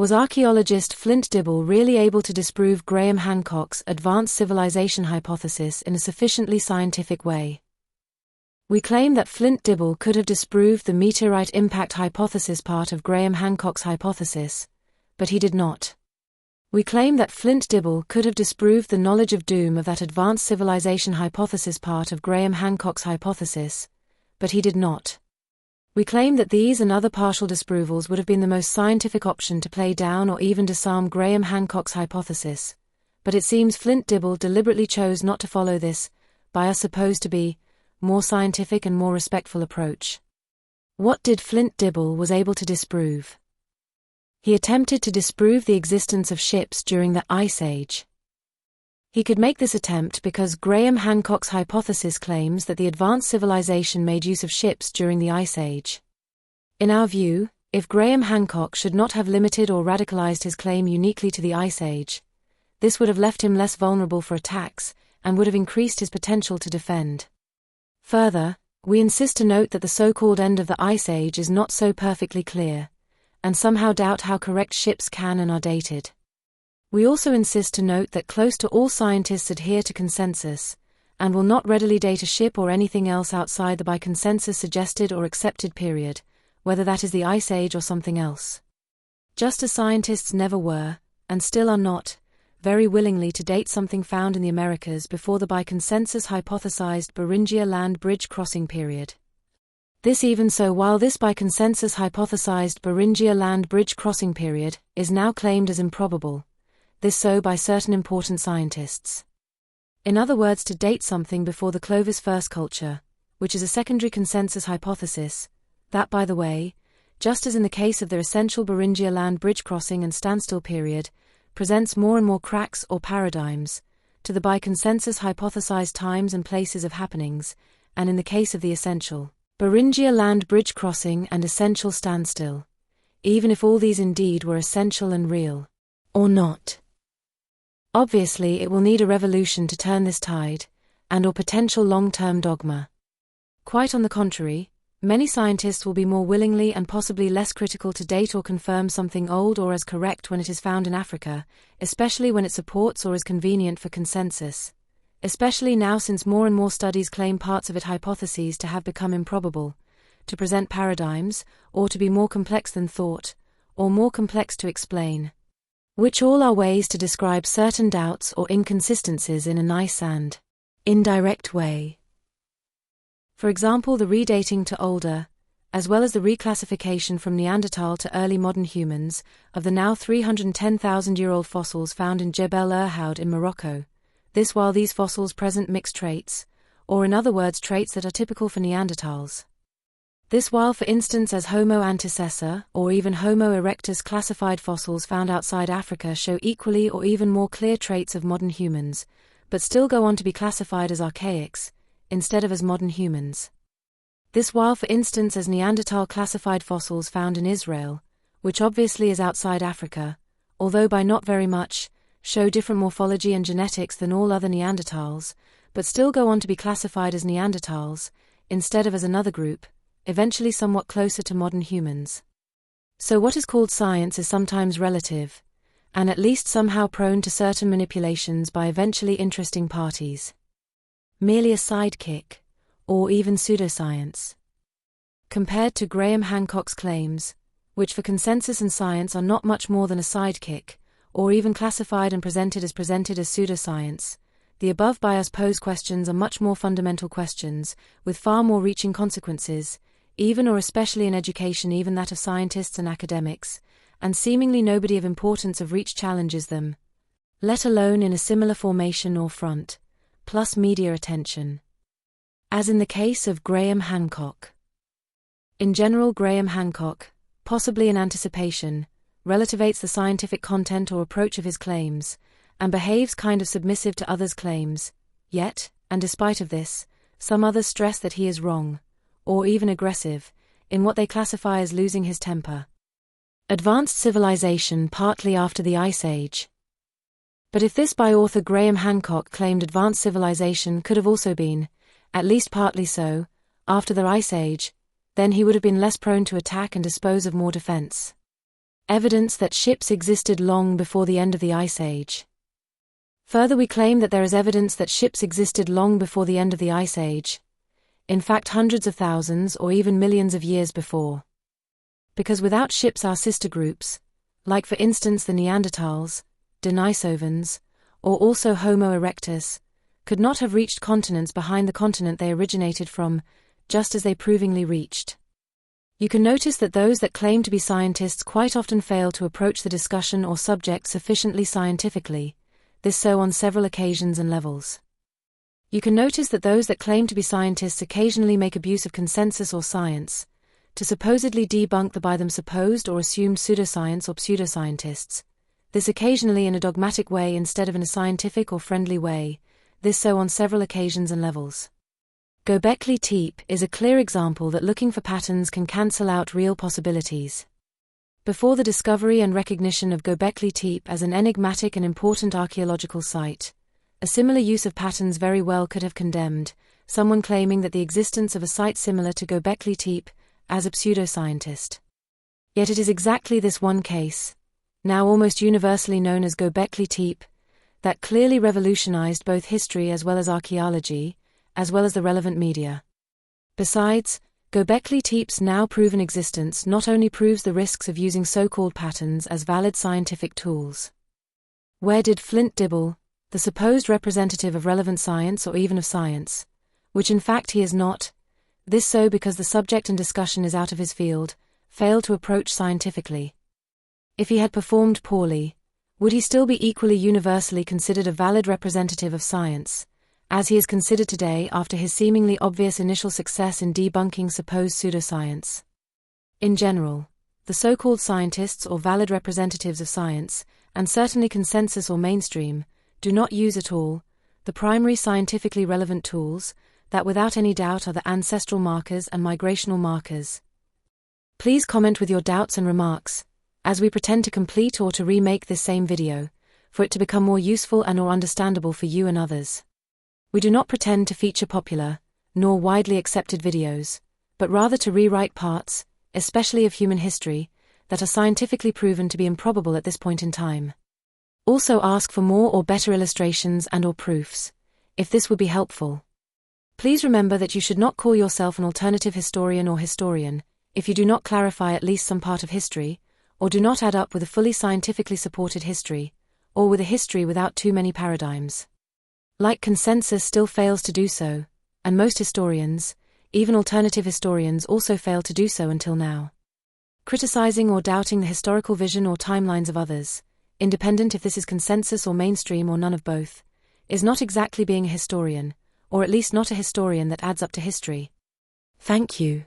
Was archaeologist Flint Dibble really able to disprove Graham-Hancock's advanced civilization hypothesis in a sufficiently scientific way? We claim that Flint Dibble could have disproved the meteorite impact hypothesis part of Graham-Hancock's hypothesis, but he did not. We claim that Flint Dibble could have disproved the knowledge of doom of that advanced civilization hypothesis part of Graham-Hancock's hypothesis, but he did not. We claim that these and other partial disprovals would have been the most scientific option to play down or even disarm Graham-Hancock's hypothesis, but it seems Flint Dibble deliberately chose not to follow this, by us supposed to be, more scientific and more respectful approach. What did Flint Dibble was able to disprove? He attempted to disprove the existence of ships during the Ice Age. He could make this attempt because Graham-Hancock's hypothesis claims that the advanced civilization made use of ships during the Ice Age. In our view, if Graham-Hancock should not have limited or radicalized his claim uniquely to the Ice Age, this would have left him less vulnerable for attacks and would have increased his potential to defend. Further, we insist to note that the so-called end of the Ice Age is not so perfectly clear, and somehow doubt how correct ships can and are dated. We also insist to note that close to all scientists adhere to consensus, and will not readily date a ship or anything else outside the by consensus suggested or accepted period, whether that is the Ice Age or something else. Just as scientists never were, and still are not, very willingly to date something found in the Americas before the by consensus hypothesized Beringia land bridge crossing period. This even so while this by consensus hypothesized Beringia land bridge crossing period is now claimed as improbable, this so by certain important scientists. In other words, to date something before the Clovis first culture, which is a secondary consensus hypothesis, that by the way, just as in the case of the essential Beringia land bridge crossing and standstill period, presents more and more cracks or paradigms to the by consensus hypothesized times and places of happenings, and in the case of the essential Beringia land bridge crossing and essential standstill, even if all these indeed were essential and real, or not. Obviously it will need a revolution to turn this tide, and or potential long-term dogma. Quite on the contrary, many scientists will be more willingly and possibly less critical to date or confirm something old or as correct when it is found in Africa, especially when it supports or is convenient for consensus, especially now since more and more studies claim parts of it hypotheses to have become improbable, to present paradigms, or to be more complex than thought, or more complex to explain, which all are ways to describe certain doubts or inconsistencies in a nice and indirect way. For example, the redating to older, as well as the reclassification from Neanderthal to early modern humans, of the now 310,000-year-old fossils found in Jebel Irhoud in Morocco, this while these fossils present mixed traits, or in other words traits that are typical for Neanderthals. This while for instance as Homo antecessor or even Homo erectus classified fossils found outside Africa show equally or even more clear traits of modern humans, but still go on to be classified as archaics, instead of as modern humans. This while for instance as Neanderthal classified fossils found in Israel, which obviously is outside Africa, although by not very much, show different morphology and genetics than all other Neanderthals, but still go on to be classified as Neanderthals, instead of as another group, eventually somewhat closer to modern humans. So what is called science is sometimes relative, and at least somehow prone to certain manipulations by eventually interesting parties. Merely a sidekick, or even pseudo-science. Compared to Graham-Hancock's claims, which for consensus and science are not much more than a sidekick, or even classified and presented as pseudo-science, the above by us posed questions are much more fundamental questions, with far more reaching consequences, even or especially in education, even that of scientists and academics, and seemingly nobody of importance of reach challenges them, let alone in a similar formation or front, plus media attention. As in the case of Graham-Hancock. In general, Graham-Hancock, possibly in anticipation, relativates the scientific content or approach of his claims, and behaves kind of submissive to others' claims, yet, and despite of this, some others stress that he is wrong, or even aggressive, in what they classify as losing his temper. Advanced civilization partly after the Ice Age. But if this by author Graham-Hancock claimed advanced civilization could have also been, at least partly so, after the Ice Age, then he would have been less prone to attack and dispose of more defense. Evidence that ships existed long before the end of the Ice Age. Further, we claim that there is evidence that ships existed long before the end of the Ice Age, in fact hundreds of thousands or even millions of years before. Because without ships, our sister groups, like for instance the Neanderthals, Denisovans, or also Homo erectus, could not have reached continents behind the continent they originated from, just as they provingly reached. You can notice that those that claim to be scientists quite often fail to approach the discussion or subject sufficiently scientifically, this so on several occasions and levels. You can notice that those that claim to be scientists occasionally make abuse of consensus or science, to supposedly debunk the by them supposed or assumed pseudoscience or pseudoscientists, this occasionally in a dogmatic way instead of in a scientific or friendly way, this so on several occasions and levels. Gobekli-Tepe is a clear example that looking for patterns can cancel out real possibilities. Before the discovery and recognition of Gobekli-Tepe as an enigmatic and important archaeological site, a similar use of patterns very well could have condemned someone claiming that the existence of a site similar to Gobekli-Tepe as a pseudoscientist. Yet it is exactly this one case, now almost universally known as Gobekli-Tepe, that clearly revolutionized both history as well as archaeology, as well as the relevant media. Besides, Gobekli-Tepe's now proven existence not only proves the risks of using so-called patterns as valid scientific tools. Where did Flint Dibble, the supposed representative of relevant science or even of science, which in fact he is not, this so because the subject and discussion is out of his field, fail to approach scientifically? If he had performed poorly, would he still be equally universally considered a valid representative of science, as he is considered today after his seemingly obvious initial success in debunking supposed pseudoscience? In general, the so-called scientists or valid representatives of science, and certainly consensus or mainstream, do not use at all the primary scientifically relevant tools that without any doubt are the ancestral markers and migrational markers. Please comment with your doubts and remarks, as we pretend to complete or to remake this same video, for it to become more useful and or understandable for you and others. We do not pretend to feature popular, nor widely accepted videos, but rather to rewrite parts, especially of human history, that are scientifically proven to be improbable at this point in time. Also ask for more or better illustrations and or proofs, if this would be helpful. Please remember that you should not call yourself an alternative historian or historian, if you do not clarify at least some part of history, or do not add up with a fully scientifically supported history, or with a history without too many paradigms. Like consensus still fails to do so, and most historians, even alternative historians, also fail to do so until now. Criticizing or doubting the historical vision or timelines of others, independent if this is consensus or mainstream or none of both, is not exactly being a historian, or at least not a historian that adds up to history. Thank you.